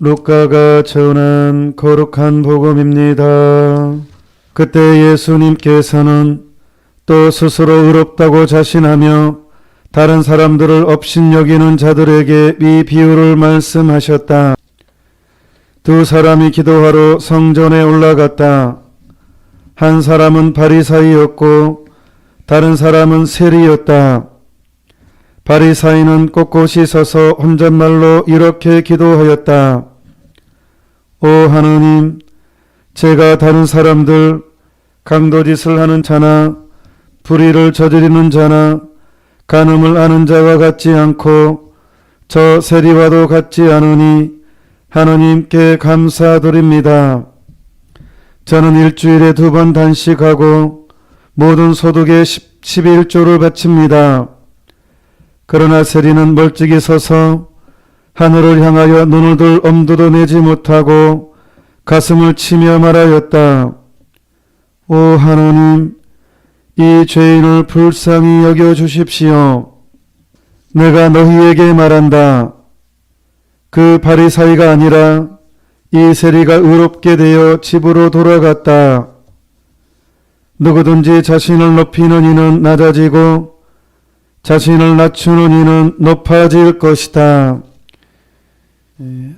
루카가 전한 거룩한 복음입니다. 그때 예수님께서는 또 스스로 의롭다고 자신하며 다른 사람들을 업신여기는 자들에게 이 비유를 말씀하셨다. 두 사람이 기도하러 성전에 올라갔다. 한 사람은 바리사이였고 다른 사람은 세리였다. 바리사이는 꼿꼿이 서서 혼잣말로 이렇게 기도하였다. 오 하느님, 제가 다른 사람들 강도짓을 하는 자나 불의를 저지르는 자나 간음을 하는 자와 같지 않고 저 세리와도 같지 않으니 하느님께 감사드립니다. 저는 일주일에 2번 단식하고 모든 소득의 11조를 바칩니다. 그러나 세리는 멀찍이 서서 하늘을 향하여 눈을 들 엄두도 내지 못하고 가슴을 치며 말하였다. 오 하나님, 이 죄인을 불쌍히 여겨주십시오. 내가 너희에게 말한다. 그 바리사이가 아니라 이 세리가 의롭게 되어 집으로 돌아갔다. 누구든지 자신을 높이는 이는 낮아지고 자신을 낮추는 이는 높아질 것이다.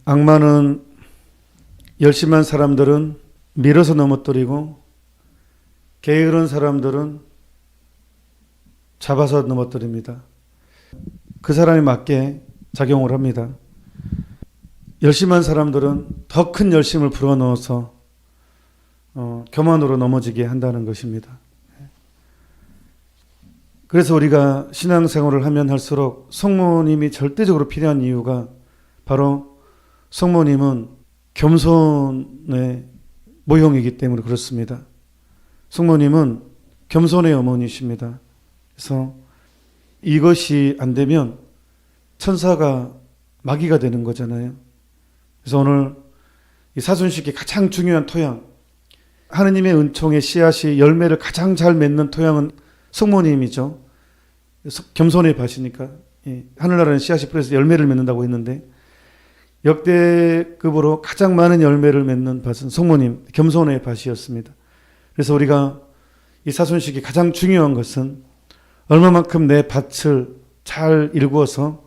악마는 열심한 사람들은 밀어서 넘어뜨리고 게으른 사람들은 잡아서 넘어뜨립니다. 그 사람에 맞게 작용을 합니다. 열심한 사람들은 더 큰 열심을 불어넣어서 교만으로 넘어지게 한다는 것입니다. 그래서 우리가 신앙생활을 하면 할수록 성모님이 절대적으로 필요한 이유가 바로 성모님은 겸손의 모형이기 때문에 그렇습니다. 성모님은 겸손의 어머니십니다. 그래서 이것이 안 되면 천사가 마귀가 되는 거잖아요. 그래서 오늘 이 사순식이 가장 중요한 토양, 하느님의 은총의 씨앗이 열매를 가장 잘 맺는 토양은 성모님이죠. 겸손의 밭이니까 하늘나라는 씨앗이 뿌려서 열매를 맺는다고 했는데 역대급으로 가장 많은 열매를 맺는 밭은 성모님, 겸손의 밭이었습니다. 그래서 우리가 이 사순식이 가장 중요한 것은 얼마만큼 내 밭을 잘 일구어서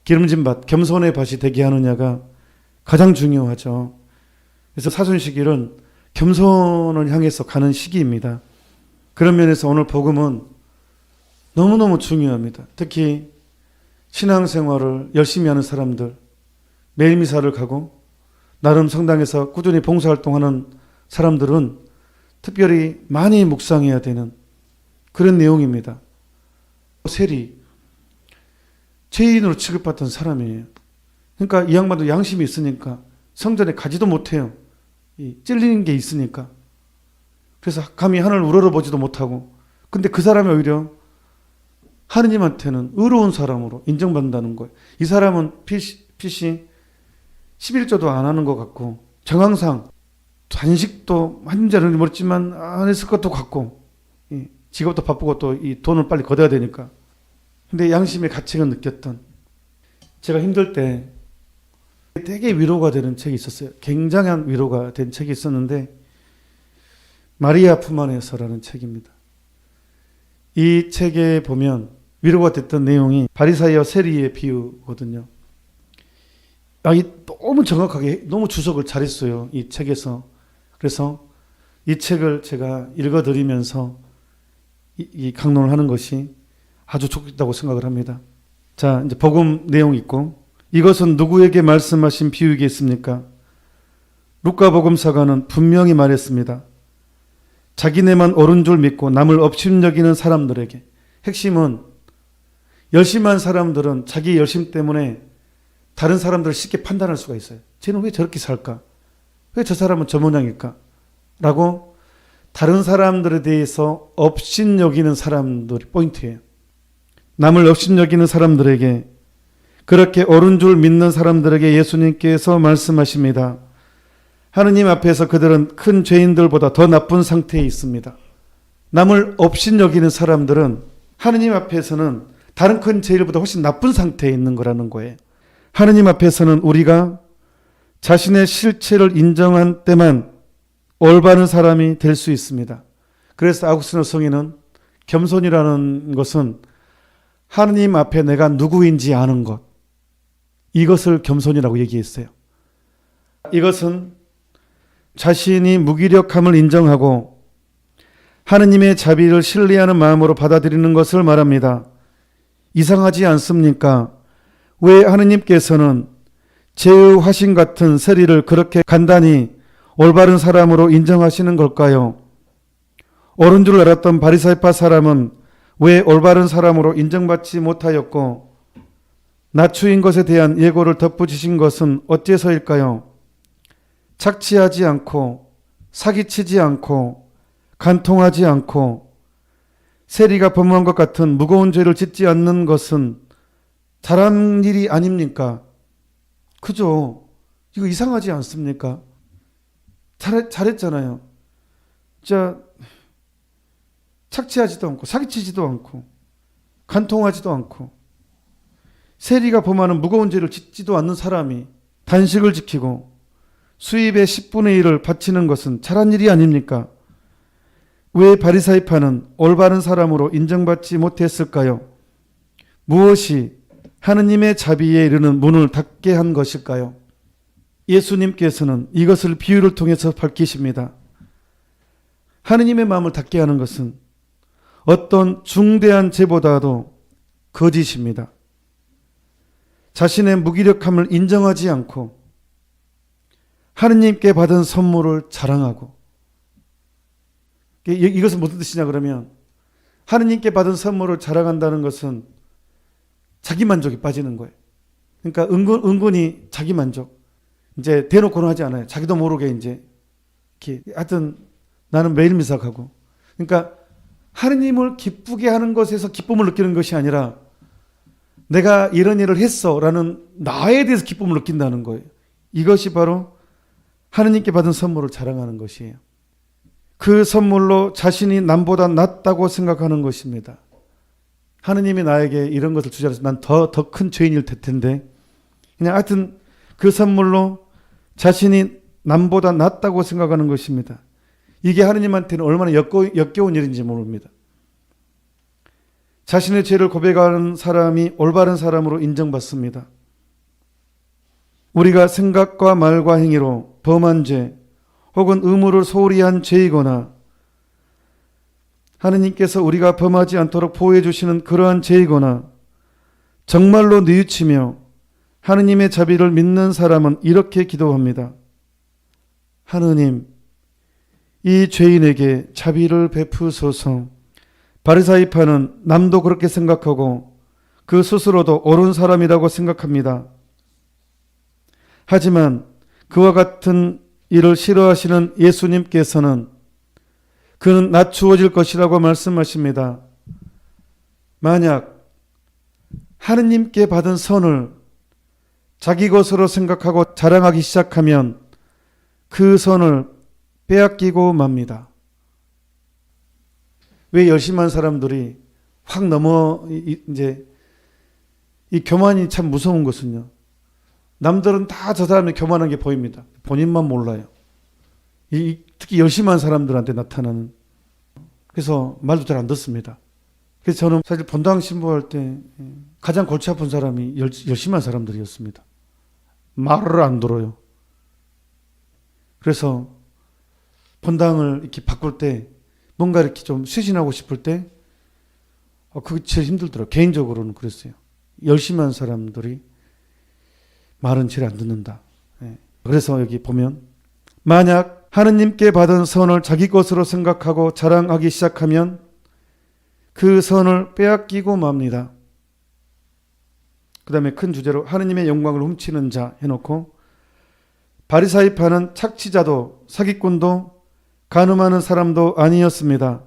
기름진 밭, 겸손의 밭이 되게 하느냐가 가장 중요하죠. 그래서 사순식일은 겸손을 향해서 가는 시기입니다. 그런 면에서 오늘 복음은 너무너무 중요합니다. 특히 신앙생활을 열심히 하는 사람들, 매일 미사를 가고 나름 성당에서 꾸준히 봉사활동하는 사람들은 특별히 많이 묵상해야 되는 그런 내용입니다. 세리, 죄인으로 취급받던 사람이에요. 그러니까 이 양반도 양심이 있으니까 성전에 가지도 못해요. 찔리는 게 있으니까. 그래서 감히 하늘을 우러러보지도 못하고. 근데 그 사람이 오히려 하느님한테는 의로운 사람으로 인정받는다는 거예요. 이 사람은 핏이 11조도 안 하는 것 같고 정황상 단식도 한자는 모르지만 안 했을 것도 같고 직업도 바쁘고 또 이 돈을 빨리 걷어야 되니까. 근데 양심의 가책을 느꼈던, 제가 힘들 때 되게 위로가 되는 책이 있었어요. 굉장한 위로가 된 책이 있었는데 마리아 품 안에서라는 책입니다. 이 책에 보면 위로가 됐던 내용이 바리사이와 세리의 비유거든요. 이 너무 정확하게 너무 주석을 잘했어요. 이 책에서. 그래서 이 책을 제가 읽어드리면서 이 강론을 하는 것이 아주 좋다고 생각을 합니다. 자, 이제 복음 내용 있고, 이것은 누구에게 말씀하신 비유이겠습니까? 루카복음사가는 분명히 말했습니다. 자기네만 옳은 줄 믿고 남을 업신여기는 사람들에게. 핵심은 열심한 사람들은 자기 열심 때문에 다른 사람들을 쉽게 판단할 수가 있어요. 쟤는 왜 저렇게 살까? 왜 저 사람은 저 모양일까? 라고 다른 사람들에 대해서 업신여기는 사람들이 포인트예요. 남을 업신여기는 사람들에게, 그렇게 옳은 줄 믿는 사람들에게 예수님께서 말씀하십니다. 하느님 앞에서 그들은 큰 죄인들보다 더 나쁜 상태에 있습니다. 남을 업신여기는 사람들은 하느님 앞에서는 다른 큰 죄인보다 훨씬 나쁜 상태에 있는 거라는 거예요. 하느님 앞에서는 우리가 자신의 실체를 인정한 때만 올바른 사람이 될 수 있습니다. 그래서 아구스티노 성인은 겸손이라는 것은 하느님 앞에 내가 누구인지 아는 것, 이것을 겸손이라고 얘기했어요. 이것은 자신이 무기력함을 인정하고 하느님의 자비를 신뢰하는 마음으로 받아들이는 것을 말합니다. 이상하지 않습니까? 왜 하느님께서는 제의 화신 같은 세리를 그렇게 간단히 올바른 사람으로 인정하시는 걸까요? 옳은 줄 알았던 바리새파 사람은 왜 올바른 사람으로 인정받지 못하였고 낮추인 것에 대한 예고를 덧붙이신 것은 어째서일까요? 착취하지 않고 사기치지 않고 간통하지 않고 세리가 범한 것 같은 무거운 죄를 짓지 않는 것은 잘한 일이 아닙니까? 그죠? 이거 이상하지 않습니까? 잘했잖아요. 자, 착취하지도 않고 사기치지도 않고 간통하지도 않고 세리가 범하는 무거운 죄를 짓지도 않는 사람이 단식을 지키고 수입의 10분의 1을 바치는 것은 잘한 일이 아닙니까? 왜 바리새파는 올바른 사람으로 인정받지 못했을까요? 무엇이 하느님의 자비에 이르는 문을 닫게 한 것일까요? 예수님께서는 이것을 비유를 통해서 밝히십니다. 하느님의 마음을 닫게 하는 것은 어떤 중대한 죄보다도 거짓입니다. 자신의 무기력함을 인정하지 않고 하느님께 받은 선물을 자랑하고, 이것은 무슨 뜻이냐 그러면 하느님께 받은 선물을 자랑한다는 것은 자기 만족이 빠지는 거예요. 그러니까 은근히 자기 만족, 이제 대놓고는 하지 않아요. 자기도 모르게 이제 이렇게 하여튼 나는 매일 미사하고, 그러니까 하느님을 기쁘게 하는 것에서 기쁨을 느끼는 것이 아니라 내가 이런 일을 했어라는 나에 대해서 기쁨을 느낀다는 거예요. 이것이 바로 하느님께 받은 선물을 자랑하는 것이에요. 그 선물로 자신이 남보다 낫다고 생각하는 것입니다. 하느님이 나에게 이런 것을 주지 않아서 난 더 큰 죄인일 텐데, 그냥 하여튼 그 선물로 자신이 남보다 낫다고 생각하는 것입니다. 이게 하느님한테는 얼마나 역겨운 일인지 모릅니다. 자신의 죄를 고백하는 사람이 올바른 사람으로 인정받습니다. 우리가 생각과 말과 행위로 범한 죄 혹은 의무를 소홀히 한 죄이거나 하느님께서 우리가 범하지 않도록 보호해 주시는 그러한 죄이거나 정말로 뉘우치며 하느님의 자비를 믿는 사람은 이렇게 기도합니다. 하느님, 이 죄인에게 자비를 베푸소서. 바리새파는 남도 그렇게 생각하고 그 스스로도 옳은 사람이라고 생각합니다. 하지만 그와 같은 일을 싫어하시는 예수님께서는 그는 낮추어질 것이라고 말씀하십니다. 만약 하느님께 받은 선을 자기 것으로 생각하고 자랑하기 시작하면 그 선을 빼앗기고 맙니다. 왜 열심한 사람들이 확 넘어 이제 이 교만이 참 무서운 것은요. 남들은 다 저 사람이 교만한 게 보입니다. 본인만 몰라요. 특히 열심한 사람들한테 나타나는. 그래서 말도 잘 안 듣습니다. 그래서 저는 사실 본당 신부할 때 가장 골치 아픈 사람이 열심한 사람들이었습니다. 말을 안 들어요. 그래서 본당을 이렇게 바꿀 때 뭔가 이렇게 좀 쇄신하고 싶을 때 그게 제일 힘들더라고요. 개인적으로는 그랬어요. 열심한 사람들이 말은 제일 안 듣는다. 그래서 여기 보면 만약 하느님께 받은 선을 자기 것으로 생각하고 자랑하기 시작하면 그 선을 빼앗기고 맙니다. 그 다음에 큰 주제로 하느님의 영광을 훔치는 자 해놓고 바리새파는 착취자도 사기꾼도 간음하는 사람도 아니었습니다.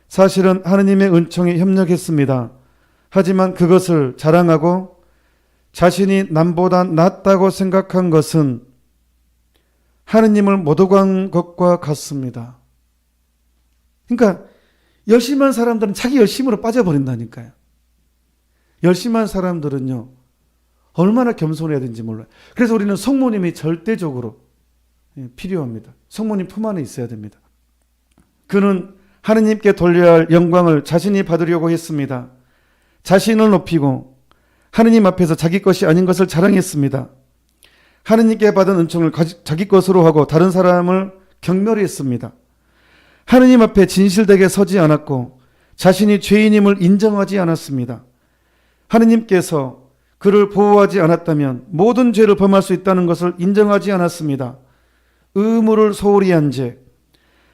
사실은 하느님의 은총에 협력했습니다. 하지만 그것을 자랑하고 자신이 남보다 낫다고 생각한 것은 하느님을 못 오간 것과 같습니다. 그러니까 열심한 사람들은 자기 열심으로 빠져버린다니까요. 열심한 사람들은요, 얼마나 겸손해야 되는지 몰라요. 그래서 우리는 성모님이 절대적으로 필요합니다. 성모님 품 안에 있어야 됩니다. 그는 하느님께 돌려야 할 영광을 자신이 받으려고 했습니다. 자신을 높이고 하느님 앞에서 자기 것이 아닌 것을 자랑했습니다. 하느님께 받은 은총을 자기 것으로 하고 다른 사람을 경멸히 했습니다. 하느님 앞에 진실되게 서지 않았고 자신이 죄인임을 인정하지 않았습니다. 하느님께서 그를 보호하지 않았다면 모든 죄를 범할 수 있다는 것을 인정하지 않았습니다. 의무를 소홀히 한 죄,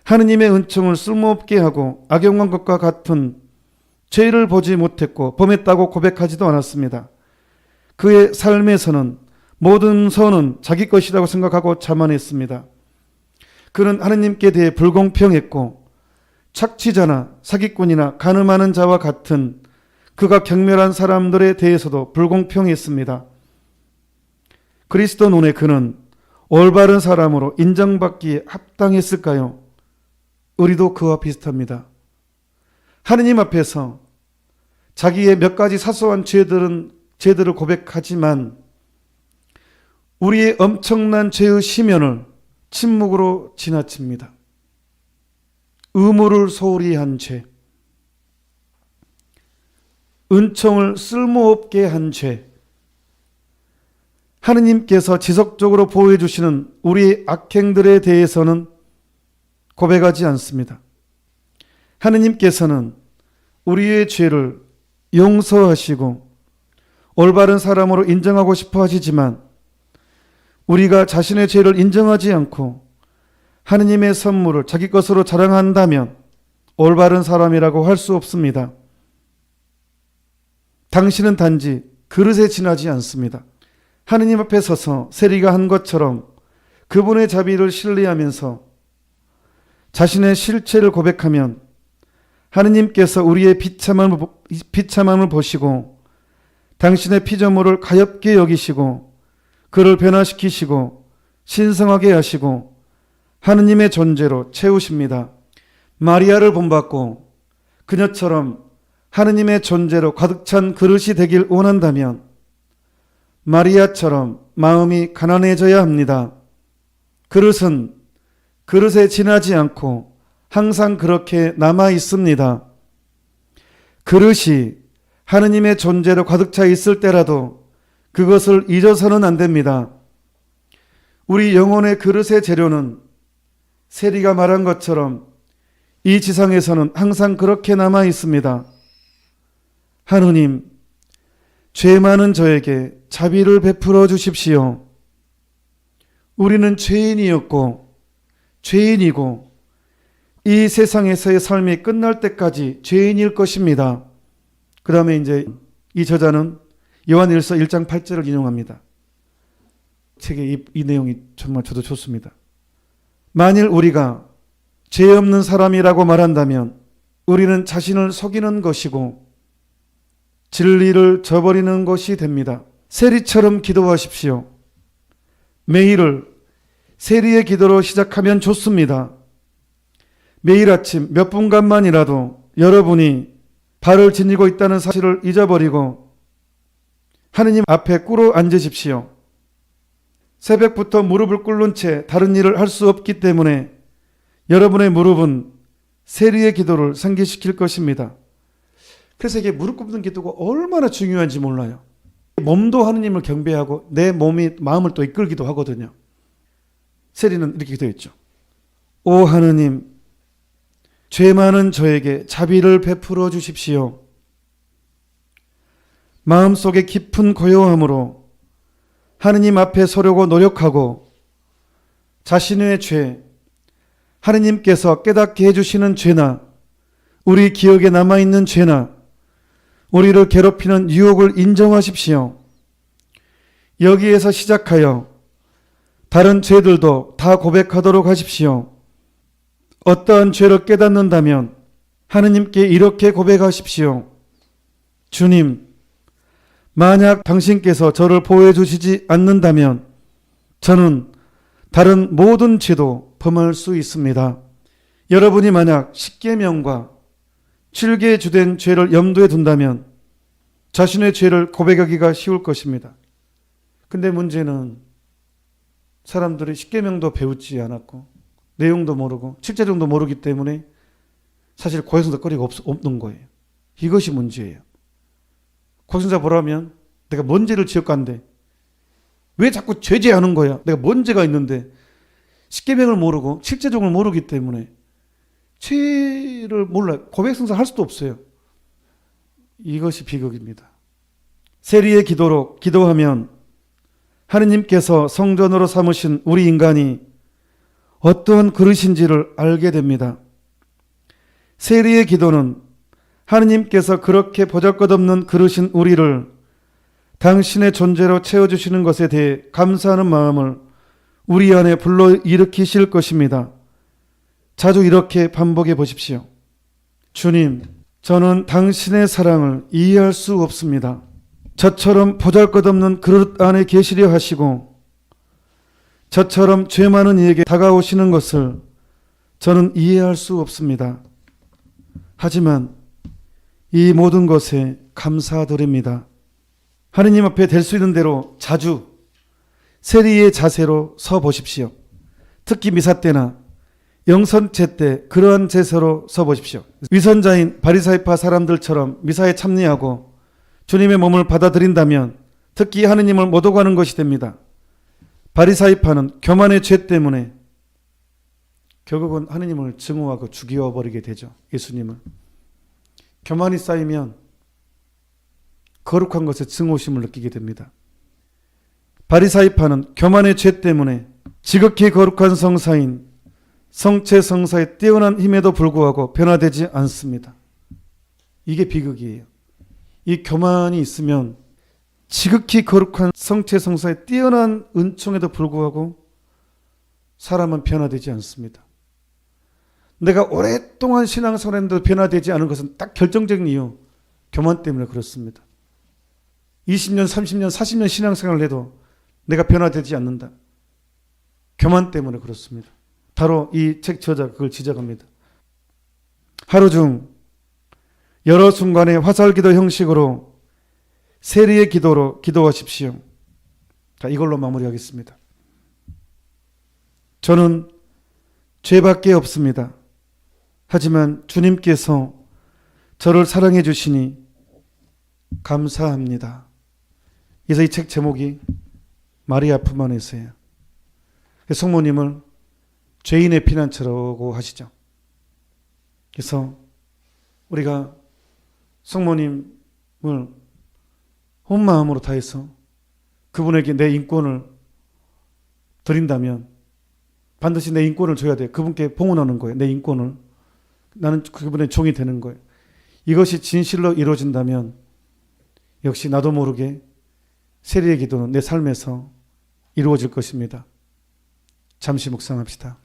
하느님의 은총을 쓸모없게 하고 악용한 것과 같은 죄를 보지 못했고 범했다고 고백하지도 않았습니다. 그의 삶에서는 모든 선은 자기 것이라고 생각하고 자만했습니다. 그는 하느님께 대해 불공평했고 착취자나 사기꾼이나 간음하는 자와 같은 그가 경멸한 사람들에 대해서도 불공평했습니다. 그리스도 눈에 그는 올바른 사람으로 인정받기에 합당했을까요? 우리도 그와 비슷합니다. 하느님 앞에서 자기의 몇 가지 사소한 죄들을 고백하지만 우리의 엄청난 죄의 심연을 침묵으로 지나칩니다. 의무를 소홀히 한 죄, 은총을 쓸모없게 한 죄, 하느님께서 지속적으로 보호해 주시는 우리의 악행들에 대해서는 고백하지 않습니다. 하느님께서는 우리의 죄를 용서하시고 올바른 사람으로 인정하고 싶어 하시지만 우리가 자신의 죄를 인정하지 않고 하느님의 선물을 자기 것으로 자랑한다면 올바른 사람이라고 할 수 없습니다. 당신은 단지 그릇에 지나지 않습니다. 하느님 앞에 서서 세리가 한 것처럼 그분의 자비를 신뢰하면서 자신의 실체를 고백하면 하느님께서 우리의 비참함을 보시고 당신의 피조물을 가엾게 여기시고 그를 변화시키시고 신성하게 하시고 하느님의 존재로 채우십니다. 마리아를 본받고 그녀처럼 하느님의 존재로 가득 찬 그릇이 되길 원한다면 마리아처럼 마음이 가난해져야 합니다. 그릇은 그릇에 지나지 않고 항상 그렇게 남아 있습니다. 그릇이 하느님의 존재로 가득 차 있을 때라도 그것을 잊어서는 안 됩니다. 우리 영혼의 그릇의 재료는 세리가 말한 것처럼 이 지상에서는 항상 그렇게 남아 있습니다. 하느님, 죄 많은 저에게 자비를 베풀어 주십시오. 우리는 죄인이었고 죄인이고 이 세상에서의 삶이 끝날 때까지 죄인일 것입니다. 그 다음에 이제 이 저자는 요한일서 1장 8절을 인용합니다. 책의 이 내용이 정말 저도 좋습니다. 만일 우리가 죄 없는 사람이라고 말한다면 우리는 자신을 속이는 것이고 진리를 저버리는 것이 됩니다. 세리처럼 기도하십시오. 매일을 세리의 기도로 시작하면 좋습니다. 매일 아침 몇 분간만이라도 여러분이 발을 지니고 있다는 사실을 잊어버리고 하느님 앞에 꿇어 앉으십시오. 새벽부터 무릎을 꿇는 채 다른 일을 할 수 없기 때문에 여러분의 무릎은 세리의 기도를 상기시킬 것입니다. 그래서 이게 무릎 꿇는 기도가 얼마나 중요한지 몰라요. 몸도 하느님을 경배하고 내 몸이 마음을 또 이끌기도 하거든요. 세리는 이렇게 기도했죠. 오 하느님, 죄 많은 저에게 자비를 베풀어 주십시오. 마음속에 깊은 고요함으로 하느님 앞에 서려고 노력하고 자신의 죄, 하느님께서 깨닫게 해주시는 죄나 우리 기억에 남아있는 죄나 우리를 괴롭히는 유혹을 인정하십시오. 여기에서 시작하여 다른 죄들도 다 고백하도록 하십시오. 어떠한 죄를 깨닫는다면 하느님께 이렇게 고백하십시오. 주님, 만약 당신께서 저를 보호해 주시지 않는다면 저는 다른 모든 죄도 범할 수 있습니다. 여러분이 만약 십계명과 7개의 주된 죄를 염두에 둔다면 자신의 죄를 고백하기가 쉬울 것입니다. 근데 문제는 사람들이 십계명도 배우지 않았고 내용도 모르고 실제정도 모르기 때문에 사실 고해성사거리가 없는 거예요. 이것이 문제예요. 고해성사 보라면 내가 뭔 죄를 지었간데 왜 자꾸 죄죄하는 거야? 내가 뭔 죄가 있는데 십계명을 모르고 실제정을 모르기 때문에 죄를 몰라요. 고백성사 할 수도 없어요. 이것이 비극입니다. 세리의 기도로 기도하면 하느님께서 성전으로 삼으신 우리 인간이 어떠한 그릇인지를 알게 됩니다. 세리의 기도는 하느님께서 그렇게 보잘것없는 그릇인 우리를 당신의 존재로 채워주시는 것에 대해 감사하는 마음을 우리 안에 불러일으키실 것입니다. 자주 이렇게 반복해 보십시오. 주님, 저는 당신의 사랑을 이해할 수 없습니다. 저처럼 보잘것없는 그릇 안에 계시려 하시고 저처럼 죄 많은 이에게 다가오시는 것을 저는 이해할 수 없습니다. 하지만 이 모든 것에 감사드립니다. 하느님 앞에 될 수 있는 대로 자주 세리의 자세로 서 보십시오. 특히 미사 때나 영선체 때 그러한 제사로 서 보십시오. 위선자인 바리사이파 사람들처럼 미사에 참여하고 주님의 몸을 받아들인다면 특히 하느님을 못 오가는 것이 됩니다. 바리사이파는 교만의 죄 때문에 결국은 하느님을 증오하고 죽여버리게 되죠. 예수님을. 교만이 쌓이면 거룩한 것에 증오심을 느끼게 됩니다. 바리사이파는 교만의 죄 때문에 지극히 거룩한 성사인 성체 성사의 뛰어난 힘에도 불구하고 변화되지 않습니다. 이게 비극이에요. 이 교만이 있으면 지극히 거룩한 성체 성사의 뛰어난 은총에도 불구하고 사람은 변화되지 않습니다. 내가 오랫동안 신앙생활을 했는데도 변화되지 않은 것은 딱 결정적인 이유, 교만 때문에 그렇습니다. 20년, 30년, 40년 신앙생활을 해도 내가 변화되지 않는다. 교만 때문에 그렇습니다. 바로 이 책 저자가 그걸 지적합니다. 하루 중 여러 순간의 화살기도 형식으로 세리의 기도로 기도하십시오. 자, 이걸로 마무리하겠습니다. 저는 죄밖에 없습니다. 하지만 주님께서 저를 사랑해 주시니 감사합니다. 그래서 이 책 제목이 마리아 품 안에서예요. 성모님을 죄인의 피난처라고 하시죠. 그래서 우리가 성모님을 온 마음으로 다해서 그분에게 내 인권을 드린다면 반드시 내 인권을 줘야 돼요. 그분께 봉헌하는 거예요. 내 인권을. 나는 그분의 종이 되는 거예요. 이것이 진실로 이루어진다면 역시 나도 모르게 세리의 기도는 내 삶에서 이루어질 것입니다. 잠시 묵상합시다.